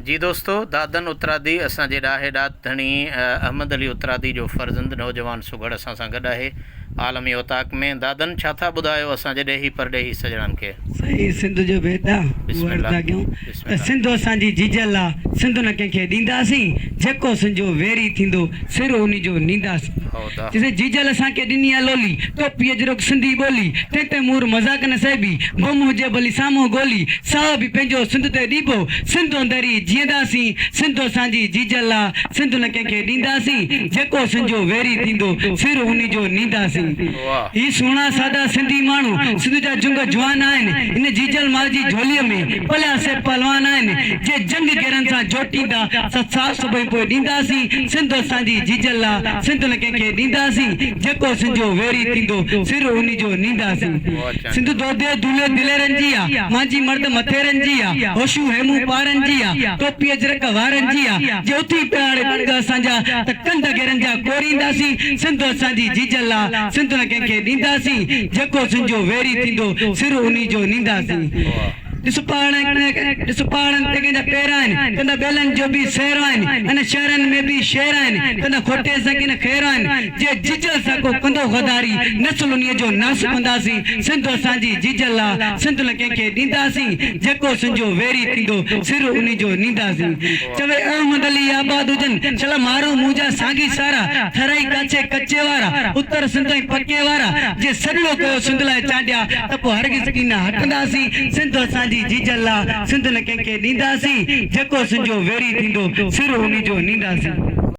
जी दोस्तों, दादन उत्तरादी असां जेड़ा है धनी अहमद अली उत्तरादी जो फर्जंद नौजवान सुगड़ असां सां गॾु आहे आलमी औताक में। दादन छा था ॿुधायो असां जे ॾेही परॾेही सजणनि खे? सही सिंध जो बेटा बिस्मिल्लाह, कयूं बिस्मिल्लाह। सिंध असांजी जीजल आहे, सिंध न कंहिंखे ॾींदासीं, जेको सिंधो वेरी थींदो सिर उन जो नींदासीं। हौदा। जैसे जीजल असांखे ॾिनी आहे लोली, टोपी अजरक सिंधी ॿोली, ते मूर मज़ाक न सहबी, बम हुजे भली साम्हूं गोली, साह बि पंहिंजो सिंध ते ॾीबो, सिंध अंदरि जीअंदासीं। सिंध असांजी जीजल आहे, सिंध न कंहिंखे ॾींदासीं, जेको सिंधो वेरी थींदो सिर उन जो नींदासीं। वाह। ही सुहिणा सादा सिंधी माण्हू सिंध जा जुंग जवान आहिनि, इन जीजल माल जी झोलीअ में पलिया से पहलवान आहिनि, जे जंग गेरनि सां जोटींदा साथ सभई पोइ ॾींदासीं। सिंध असांजी जीजल आहे, सिंध न कंहिंखे ॾींदासीं, जेको सिंधो वेरी थींदो सिर उन जो नींदासीं। सिंध दोदे दूल्हे दिलेरनि जी आहे, मांजी मर्द मथेरनि जी आहे, होशू हेमू पारनि जी आहे, टोपी अजरक वारनि जी आहे, जे उथी पियाड़े पंग असांजा त कंध गेरनि जा कोरींदासीं। सिंध असांजी जीजल आहे, सिंध न कंहिंखे ॾींदासीं, जेको सिंधो वेरी थींदो सिर उन जो नींदासीं। ॾिस पहाड़नि ते कंहिंजा पेर आहिनि, कंदा ॿेलनि जो बि शेर आहिनि, अने शहरनि में बि शेर आहिनि, कंदा खोटे सां किन ख़ैर आहिनि, जे जीजल सां को कंदो गदारी नस्ल उन्हीअ जो नास कंदासीं। सिंध असांजी जीजल आहे, सिंध न कंहिंखे ॾींदासीं, जेको सिंधो वेरी थींदो सिर उन जो नींदासीं। चवे अहमद अली आबाद हुजनि, चल मारो मुंहिंजा साॻी सारा, थराई काछे कचे वारा, उत्तर सिंध ऐं पके वारा, जे सॼो कयो सिंध लाइ चांडिया त पोइ हरगिज़ की न हटंदासीं। सिंध असांजी जीजल आहे, सिंध न कंहिंखे ॾींदासीं, जेको सिंधो वेरी थींदो सिर उन जो नींदासीं।